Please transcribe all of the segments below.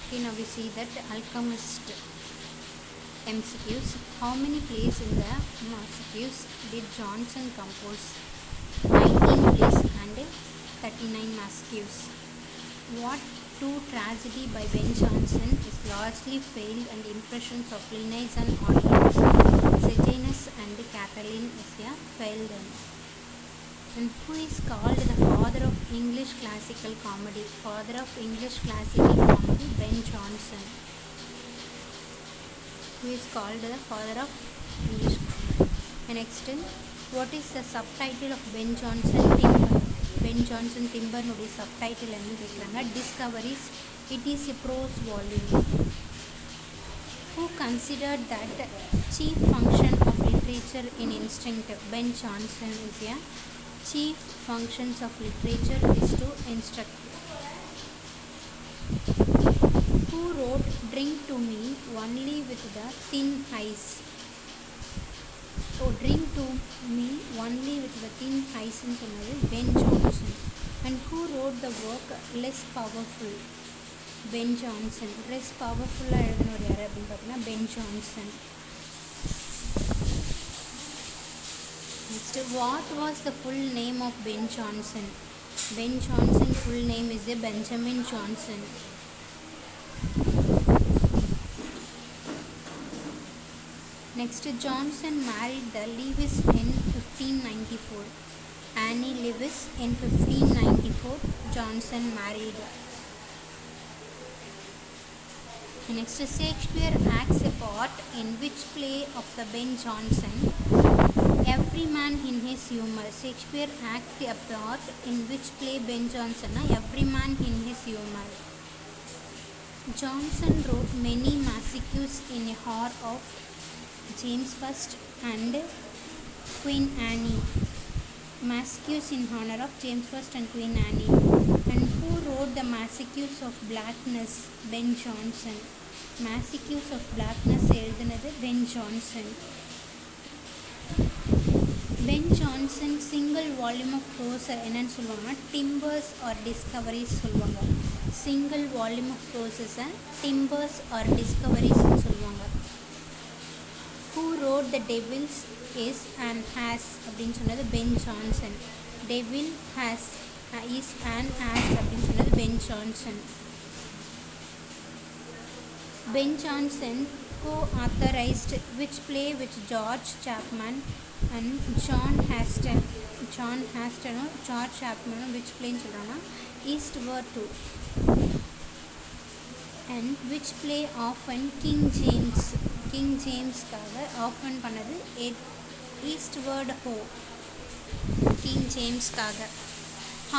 Okay, now we see that Alchemist MCQs. How many plays in the MCQs did Johnson compose? 19 plays and 39 MCQs. What two tragedy by Ben Jonson is largely failed and impressions of Linnaeus and audience? Sejanus and Catiline is a failed one. And who is called the father of English classical comedy? Father of English classical comedy, Ben Jonson. Who is called the father of English comedy? And next, what is the subtitle of Ben Jonson Timber? Ben Jonson Timber no subtitle ennu kekranga. Discoveries. It is a prose volume. Who considered that chief function of literature in instinct? Ben Jonson is a chief functions of literature is to instruct. Who wrote Drink to Me Only with the Thin Ice? So Drink to Me Only with the Thin Ice in Ben Jonson. And who wrote the work Less Powerful? Ben Jonson. Less Powerful Ben Jonson. Next, what was the full name of Ben Jonson? Ben Jonson full name is Benjamin Jonson. Next, Jonson married the Lewis in 1594. Annie Lewis in 1594. Jonson married. Next, Shakespeare acts a part in which play of the Ben Jonson? Every Man in His Humour. Shakespeare acts a part in which play Ben Jonson? Every Man in His Humour. Jonson wrote many massacres in honor of James I and Queen Anne. Massacres in honor of James I and Queen Anne. And who wrote the Massacres of Blackness? Ben Jonson. Massacres of Blackness எழுதினது Ben Jonson. Ben Jonson single volume of prose என்னன்னு சொல்லுவாங்க? Timbers or Discoveries சொல்லுவாங்க. Single volume of prose Timbers or Discoveries சொல்லுவாங்க. Who wrote The Devils Is and Has அப்படின்னு சொன்னது Ben Jonson. Devil Has Is and Has அப்படின்னு சொன்னது Ben Jonson. Ben Jonson co-authorized which play with George Chapman and John Huston or George Chapman which play சொல்றாங்க? Eastward to. And which play often King James காக often பண்ணது Eastward Ho. King James காக.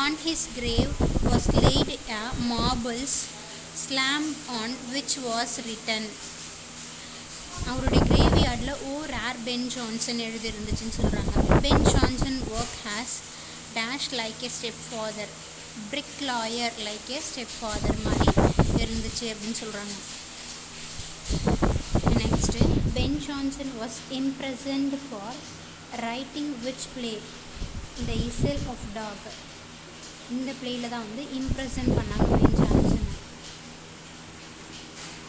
On his grave was laid a marbles slam on which was written. அவருடைய கிரேவியார்டில் O rare Ben Jonson எழுதிருந்துச்சுன்னு சொல்கிறாங்க. Ben Jonson work has dash like a stepfather, bricklayer like a stepfather மாதிரி இருந்துச்சு அப்படின்னு சொல்கிறாங்க. Next, Ben Jonson was imprisoned for writing which play? The isle of dog. இந்த பிளேயில் தான் imprisoned பண்ணாங்க Ben Jonson.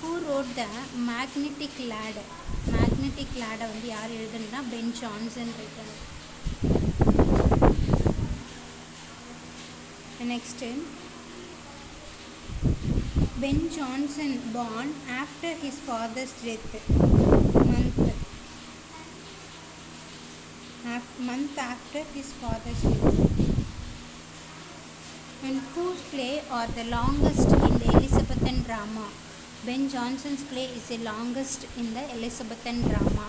Who wrote the Magnetic Lad? Magnetic Lad யார் எழுதுனா? Ben Jonson written. Next, Ben Jonson born after his father's death. Month after his father's death. And whose play are the longest in the Elizabethan drama? Ben Jonson's play is the longest in the Elizabethan drama.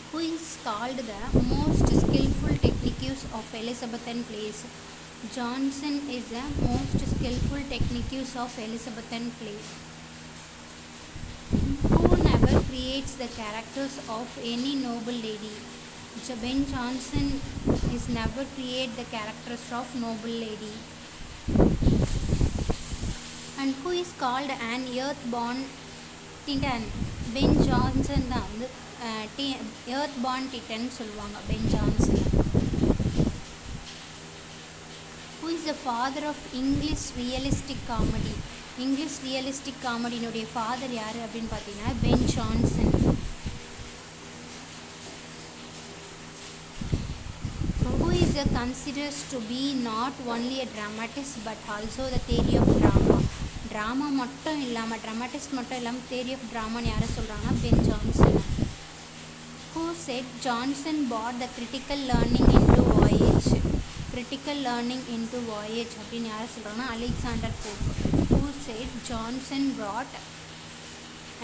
Who is called the most skillful technicus of Elizabethan plays? Jonson is the most skillful technicus of Elizabethan plays. Who never creates the characters of any noble lady? Ben Jonson is never create the characters of noble lady. And who is called an earth-born titan? Ben Jonson தான் earth-born titan சொல்லுவாங்க Ben Jonson. Who is the father of English realistic comedy? English realistic காமெடியினுடைய father யார் அப்படின்னு பார்த்தீங்கன்னா Ben Jonson. Who is considered to be not only a dramatist but also the theory of drama? Drama மட்டும் இல்லாமல் dramatist மட்டும் இல்லாமல் theory of dramaன்னு யாரை சொல்கிறாங்கன்னா Ben Jonson. Who said Johnson brought the critical learning into voyage? critical learning into voyage அப்படின்னு யாரை சொல்கிறாங்கன்னா Alexander Pope. Who said Johnson brought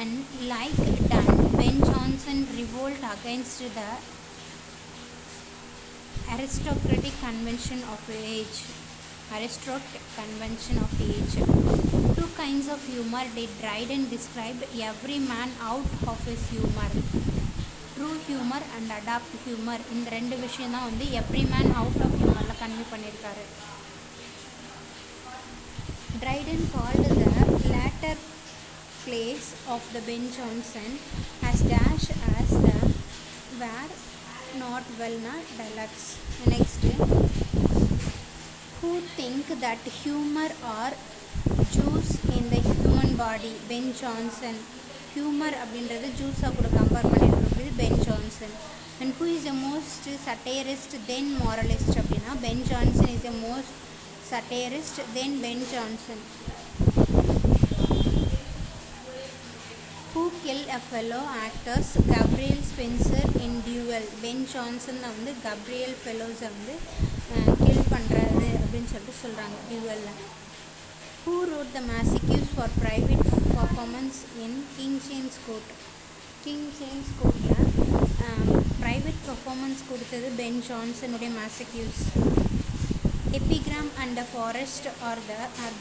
and like done Ben Jonson revolt against the aristocratic convention of age? Two kinds of humor did Dryden describe every man out of his humor. True humour and adapt humour, இந்த ரெண்டு விஷயம் தான் வந்து every man out of ஹியூமரில் convey பண்ணியிருக்காரு. Dryden called the latter plays of the Ben Jonson as dash as the were not well not deluxe. Next, who think that humor or juice in the human body? Ben Jonson. Humour அப்படின்றது ஜூஸாக கூட compare பண்ணியிருக்கிறது Ben Jonson. And who is the most satirist then moralist அப்படின்னா Ben Jonson is the most satirist then Ben Jonson. Who kill a fellow actors Gabriel Spencer in duel? Ben Jonson தான் வந்து Gabriel ஃபெலோஸை வந்து kill பண்ணுறாரு அப்படின்னு சொல்லிட்டு சொல்கிறாங்க டியூவலில். Who wrote the Massacres for private performance in King James Court? King James Courtல private performance கொடுத்தது Ben ஜான்சனுடைய Massacres. Epigram and the Forest are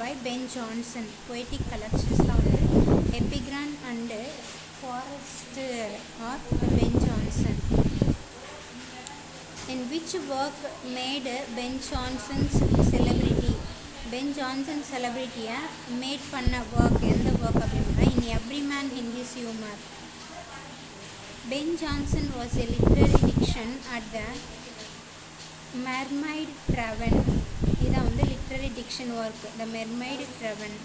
by Ben Jonson. Poetic collectionsலாம் வந்து Epigram and Forest are Ben Jonson. In which work made Ben Jonson's celebrity? Ben Jonson செலிப்ரிட்டியை made பண்ண work எந்த work அப்படின்னா in every man in his humour. Ben Jonson was a literary diction at the Mermaid Tavern. இதான் வந்து literary diction work, the Mermaid Tavern.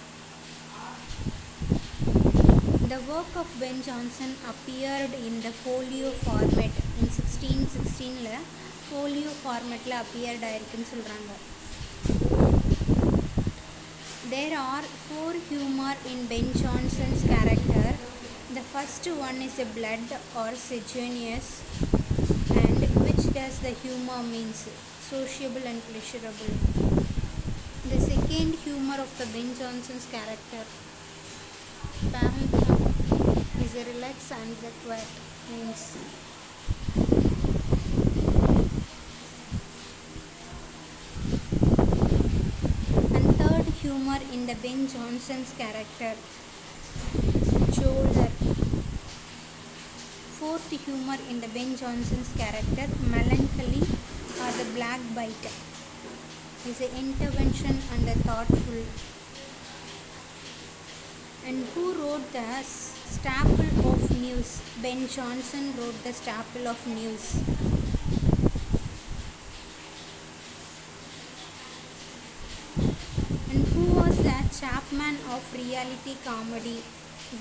The work of Ben Jonson appeared in the folio format in 1616ல folio formatல appeared ஆயிருக்குன்னு சொல்கிறாங்க. There are 4 humor in Ben Jonson's character. The first one is a blood or sagacious, and which does the humor means sociable and pleasurable. The second humor of the Ben Jonson's character is a relax and the quiet means. Humor in the Ben Jonson's character Joler. Fourth humor in the Ben Jonson's character melancholy or the black bite is an intervention and the thoughtful. And who wrote the staple of news? Ben Jonson wrote the staple of news. Chapman of reality comedy.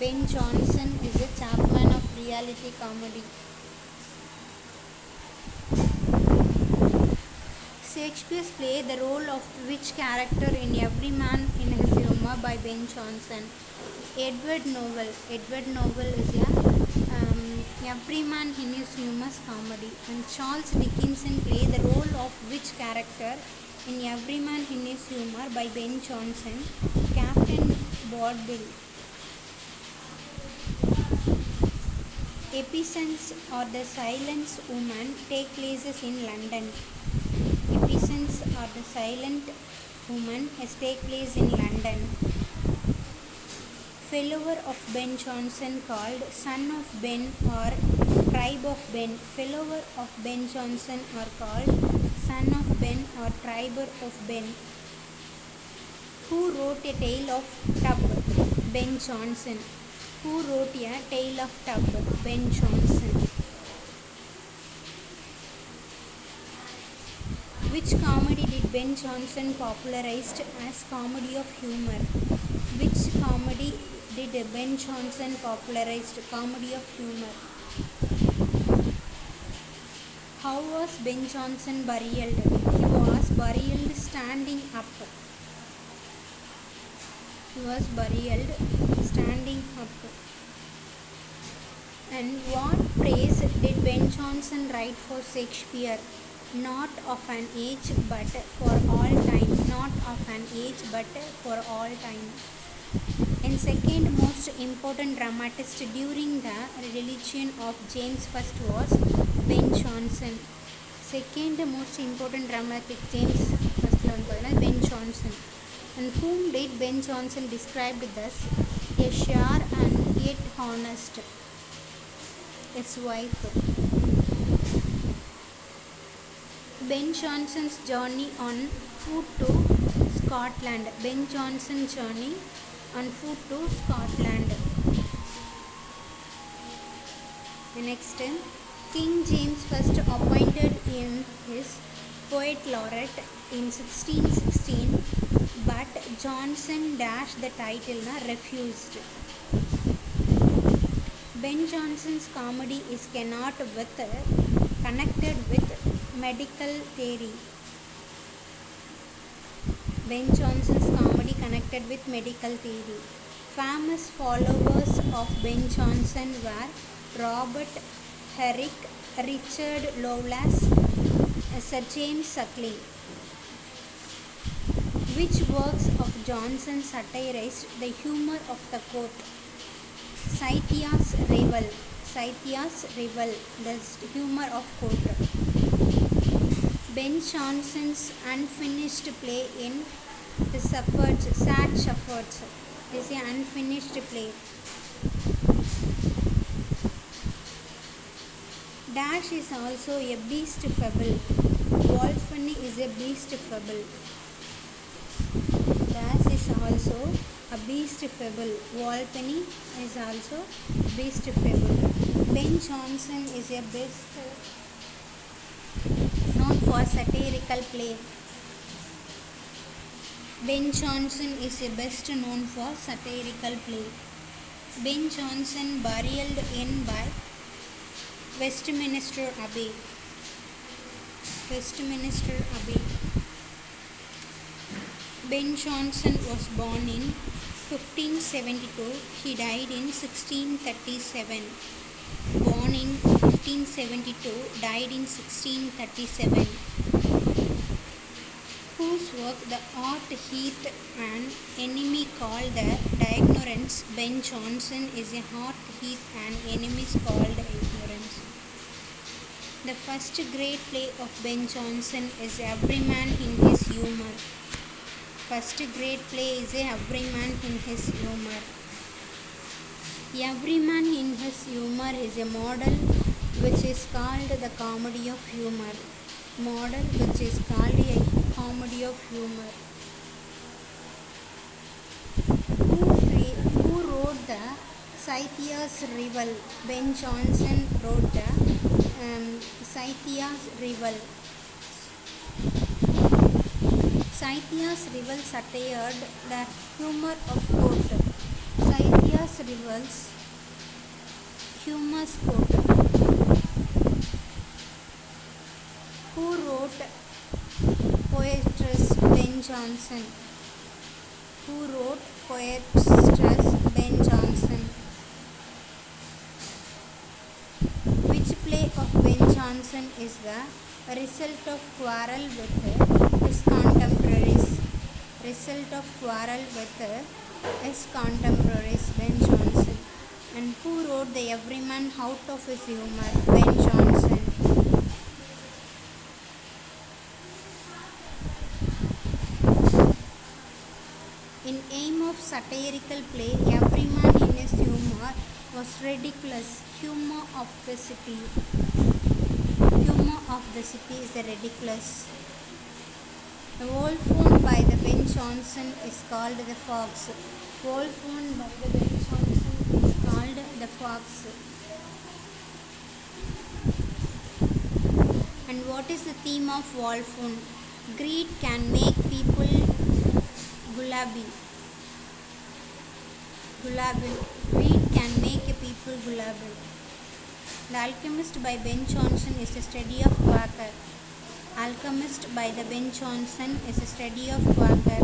Ben Jonson is a Chapman of reality comedy. Shakespeare's play the role of which character in Every Man in His Humour by Ben Jonson? Edward Novel. Edward Novel is a Every Man in His Humour comedy. And Charles Dickinson play the role of which character in Every Man in His Humour by Ben Jonson? Captain Bodville. Episodes or the Silent Woman take places in London. Episodes or the Silent Woman take place in London. Follower of Ben Jonson called Son of Ben or Tribe of Ben. Follower of Ben Jonson are called Son of Ben or Tribe of Ben. Who wrote A Tale of Tub? Ben Jonson. Who wrote A Tale of Tub? Ben Jonson. Which comedy did Ben Jonson popularized as comedy of humor? Which comedy did Ben Jonson popularized comedy of humor? How was Ben Jonson buried? He was buried standing up. He was buried standing up. And what praise did Ben Jonson write for Shakespeare? Not of an age but for all time. Not of an age but for all time. And second most important dramatist during the religion of James I was Ben Jonson. Second most important dramatic James I Ben Jonson. And whom did Ben Jonson describe thus? A sure and yet honest. His wife. Ben Jonson's journey on foot to Scotland. Ben Jonson's journey on foot to Scotland. The next, King James I appointed in his poet laureate in 1616, but Jonson dashed the title, refused. Ben Jonson's comedy is connected with medical theory. Ben Jonson's comedy connected with medical theory. Famous followers of Ben Jonson were Robert Herrick, Richard Lovelace, Sir James Suckling. Which works of Jonson satirized the humor of the court? Scythia's Rival. Scythia's Rival, the humor of court. Ben Jonson's unfinished play in The Sad Shepherds is an unfinished play. Dash is also a beast fable. Wolfeny is a beast fable. Dash is also a beast fable. Wolfeny is also beast fable. Ben Jonson is a best known for satirical play. Ben Jonson is a best known for satirical play. Ben Jonson buried in by Westminster Abbey. Westminster Abbey. Ben Jonson was born in 1572. He died in 1637. Born in 1572, died in 1637. Whose work The Art, Heath, and Enemy called the Ignorance? Ben Jonson is a Heart, Heath, and Enemies called Ignorance. The first great play of Ben Jonson is Everyman in His Humour. First great play is Everyman in His Humour. Everyman in His Humour is a model which is called the Comedy of Humour. Model which is called a Comedy of Humour. Who wrote the Scythia's Rival? Ben Jonson wrote the Scythia's Rival. Scythia's Rival satired the humor of court. Scythia's Rival's humorous court. Who wrote Poetress? Ben Jonson. Who wrote Poetress? Ben Jonson. Which play of Ben Jonson is the result of quarrel with his contemporaries? Result of quarrel with his contemporaries, Ben Jonson. And who wrote the Everyman out of his humour? Ben Jonson. In aim of satirical play, Everyman in his humour was ridiculous. Humour of the city. Humour of the city is ridiculous. The Wolf by the Ben Jonson is called the Fox. Wolf by the Ben Jonson is called the Fox. And what is the theme of Wolf? Greed can make people gullible. Greed can make people gullible. The Alchemist by Ben Jonson is a study of Quaker. Alchemist by the Ben Jonson is a study of Quaker.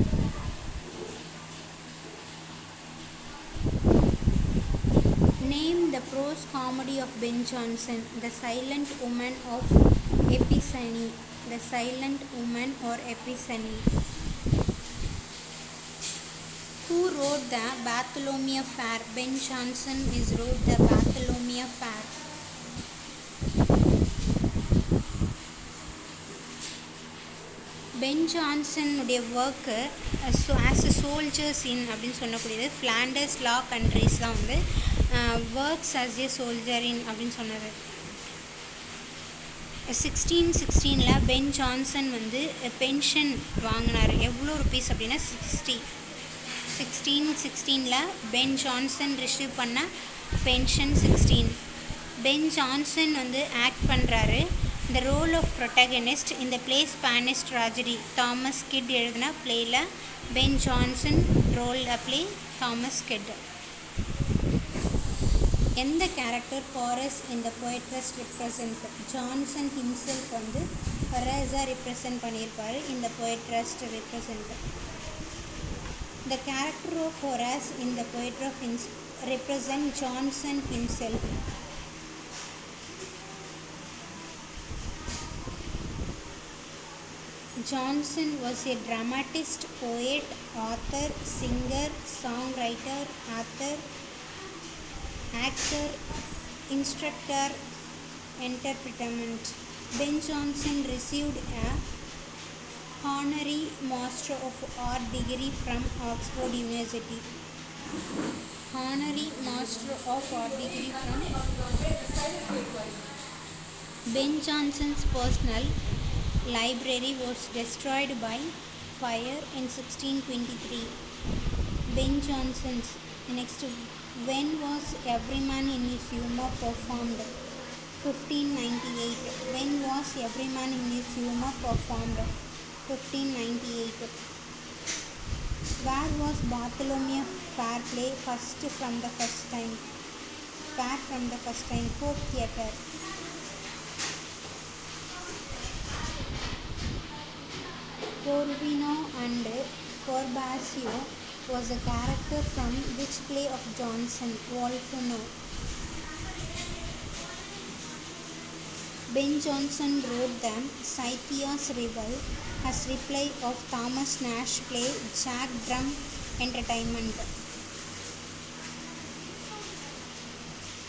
Name the prose comedy of Ben Jonson. The Silent Woman of Epiphany. The Silent Woman or Epiphany. Who wrote the Bartholomew Fair? Ben Jonson wrote the Bartholomew Fair. Ben ஜான்சனுடைய work as a soldiers in அப்படின்னு சொல்லக்கூடியது Flanders Low Countries தான் வந்து works as a soldier in அப்படின்னு சொன்னது. 1616 pen Johnson வந்து pension வாங்கினார். எவ்வளோ ருபீஸ் அப்படின்னா 1616 பென் ஜான்சன் ரிசீவ் பண்ண பென்ஷன் 16. பென் ஜான்சன் வந்து ஆக்ட் பண்ணுறாரு. The role of protagonist in the play Spanish tragedy. Thomas Kyd எழுதின பிளேயில் Ben Jonson role play Thomas Kyd. எந்த கேரக்டர் ஹாரஸ் இந்த போயட்ரஸ் ரெப்ரசன்ட்? ஜான்சன் ஹிம்செல்ஃப் வந்து ஹொரஸாக ரெப்ரசன்ட் பண்ணியிருப்பார் இந்த போயட்ரஸ் represent. The character of Horace in the poetry represent Johnson himself. Johnson was a dramatist, poet, author, singer, songwriter, actor, instructor, entertainment. Ben Jonson received a honorary Master of Art degree from Oxford University. Honorary Master of Art degree from Ben Jonson's personal library was destroyed by fire in 1623. Ben Jonson's next. When was Every Man in His Humour performed? 1598. When was Every Man in His Humour performed? 1598. Where was Bartholomew Fair play first from the first time? Fair from the first time. Hope Theatre. Corvino and Corbaccio was a character from which play of Jonson? Volcano. Ben Jonson wrote the Scythia's Rival as reply of Thomas Nash play Jack Drum Entertainment.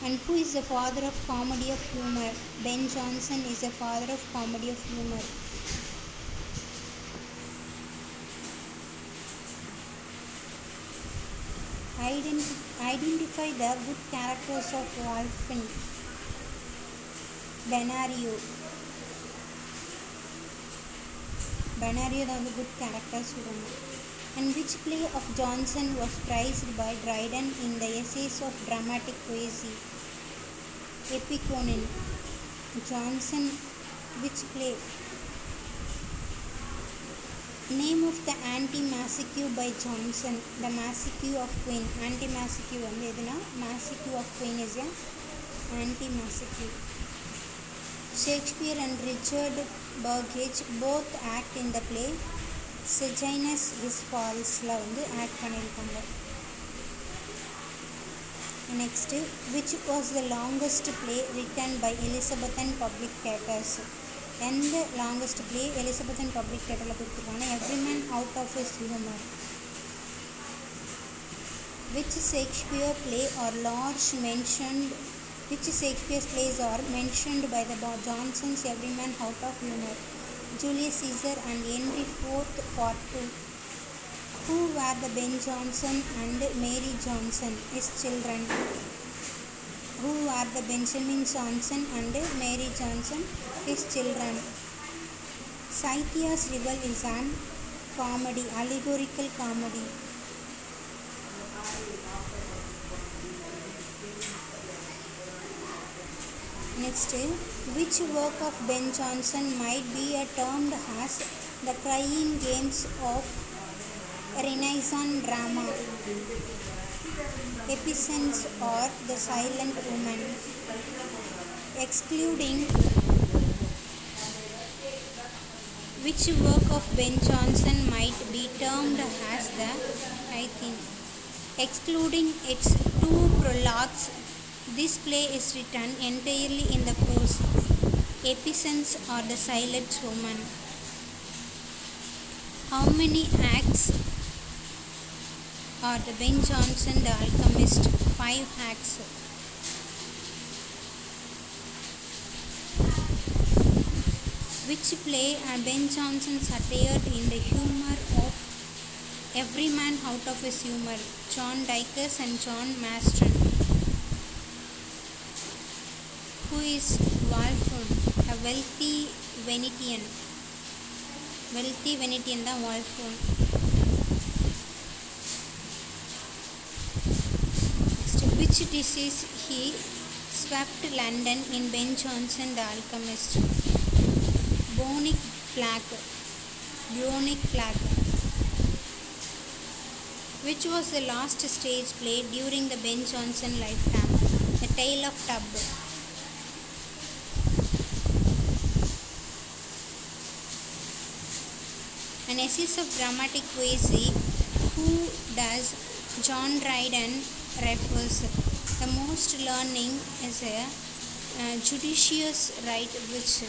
And who is the father of comedy of humor? Ben Jonson is the father of comedy of humor. Identify the good characters of Wolfen. Benario are the good characters. And which play of Jonson was praised by Dryden in the Essays of Dramatic Poesy? Epiconin. Jonson, which play? Name of the Anti-Massacre by Jonson. The Massacre of Queen. Anti-Massacre வந்து எதுனா Massacre of Queen is a Anti-Massacre. Shakespeare and Richard Burgage both act in the play Sejanus His Fallsல வந்து act பண்ணியிருக்காங்க. Next, which was the longest play written by Elizabethan publicators? எந்த longest play Elizabethan public தியேட்டரில் கொடுத்துருக்காங்கன்னா every man out of his humour. Which Shakespeare play are large mentioned which Shakespeare's plays are mentioned by the Johnson's Every Man Out of Humor? Julius Caesar and Henry IV Part 2. Who were the Ben Jonson and Mary Johnson, his children? Who were the Benjamin Johnson and Mary Johnson, his children? Scythia's Rival is an comedy, allegorical comedy. Next, which work of Ben Jonson might be termed as The crying games of Renaissance drama. Epicents or the silent woman. Excluding which work of Ben Jonson might be termed as the writing. Excluding its two prologues, this play is written entirely in the prose. Epicents or the silent woman. How many acts are the Ben Jonson the Alchemist? 5 acts. Which play are Ben Jonson satire in the humour of every man out of his humour? John Dacres and John Marston. Who is Walpole? A wealthy Venetian. Wealthy Venetian the Walpole. Which disease he swept London in Ben Jonson the Alchemist? Bubonic plague. Which was the last stage play during the Ben Jonson lifetime? The Tale of Tub. An essay of dramatic poesy. Who does John Dryden refers? The most learning is a judicious right which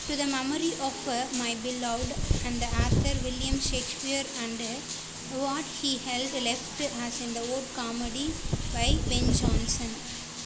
to the memory of my beloved and the author William Shakespeare and what he held left as in the old comedy by Ben Jonson.